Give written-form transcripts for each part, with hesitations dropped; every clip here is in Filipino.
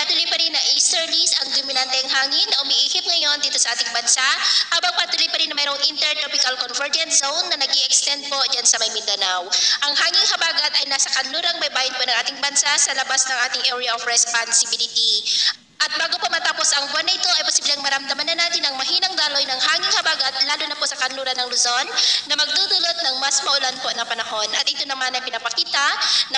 patuloy pa rin na easterlies ang dominanteng hangin na umiihip ngayon dito sa ating bansa, habang patuloy pa rin na mayroong intertropical convergence zone na nag-i-extend po dyan sa may Mindanao. Ang hanging habagat ay nasa kanlurang baybayin po ng ating bansa sa labas ng ating area of responsibility. At bago pa matapos ang buwan na ito ay posibleng maramdaman na natin ang mahinang daloy ng hanging habagat lalo na po sa kanluran ng Luzon na magdudulot ng mas maulan po na panahon. At ito naman ay pinapakita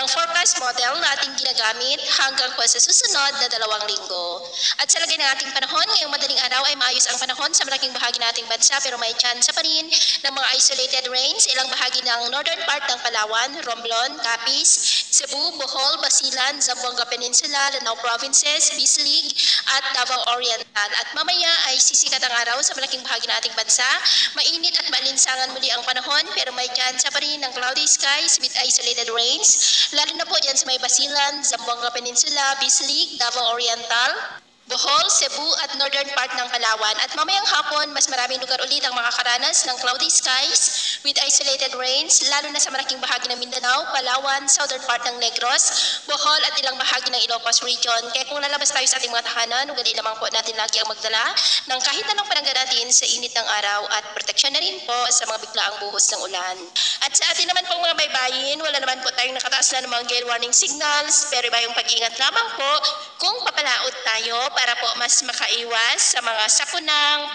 ng forecast model na ating ginagamit hanggang po sa susunod na 2 linggo. At sa lagay ng ating panahon, ngayong madaling araw ay maayos ang panahon sa malaking bahagi ng ating bansa pero may chance pa rin ng mga isolated rains ilang bahagi ng northern part ng Palawan, Romblon, Capiz, Cebu, Bohol, Basilan, Zamboanga Peninsula, Lanao Provinces, Bislig, at Davao Oriental. At mamaya ay sisikat ang araw sa malaking bahagi ng ating bansa. Mainit at malinsangan muli ang panahon pero may chance pa rin ng cloudy skies with isolated rains. Lalo na po dyan sa may Basilan, Zamboanga Peninsula, Bislig, Davao Oriental, Bohol, Cebu at northern part ng Palawan. At mamayang hapon, mas maraming lugar ulit ang makakaranas ng cloudy skies with isolated rains, lalo na sa malaking bahagi ng Mindanao, Palawan, southern part ng Negros, Bohol at ilang bahagi ng Ilocos region. Kaya kung lalabas tayo sa ating mga tahanan, ugali lamang po natin lagi ang magdala ng kahit anong panangga natin sa init ng araw at proteksyon na rin po sa mga biglaang buhos ng ulan. At sa atin naman pong mga baybayin, wala naman po tayong nakataas na ng mga gale warning signals, pero iba yung pag-iingat lamang po kung papalaot tayo para po mas makaiwas sa mga sapunang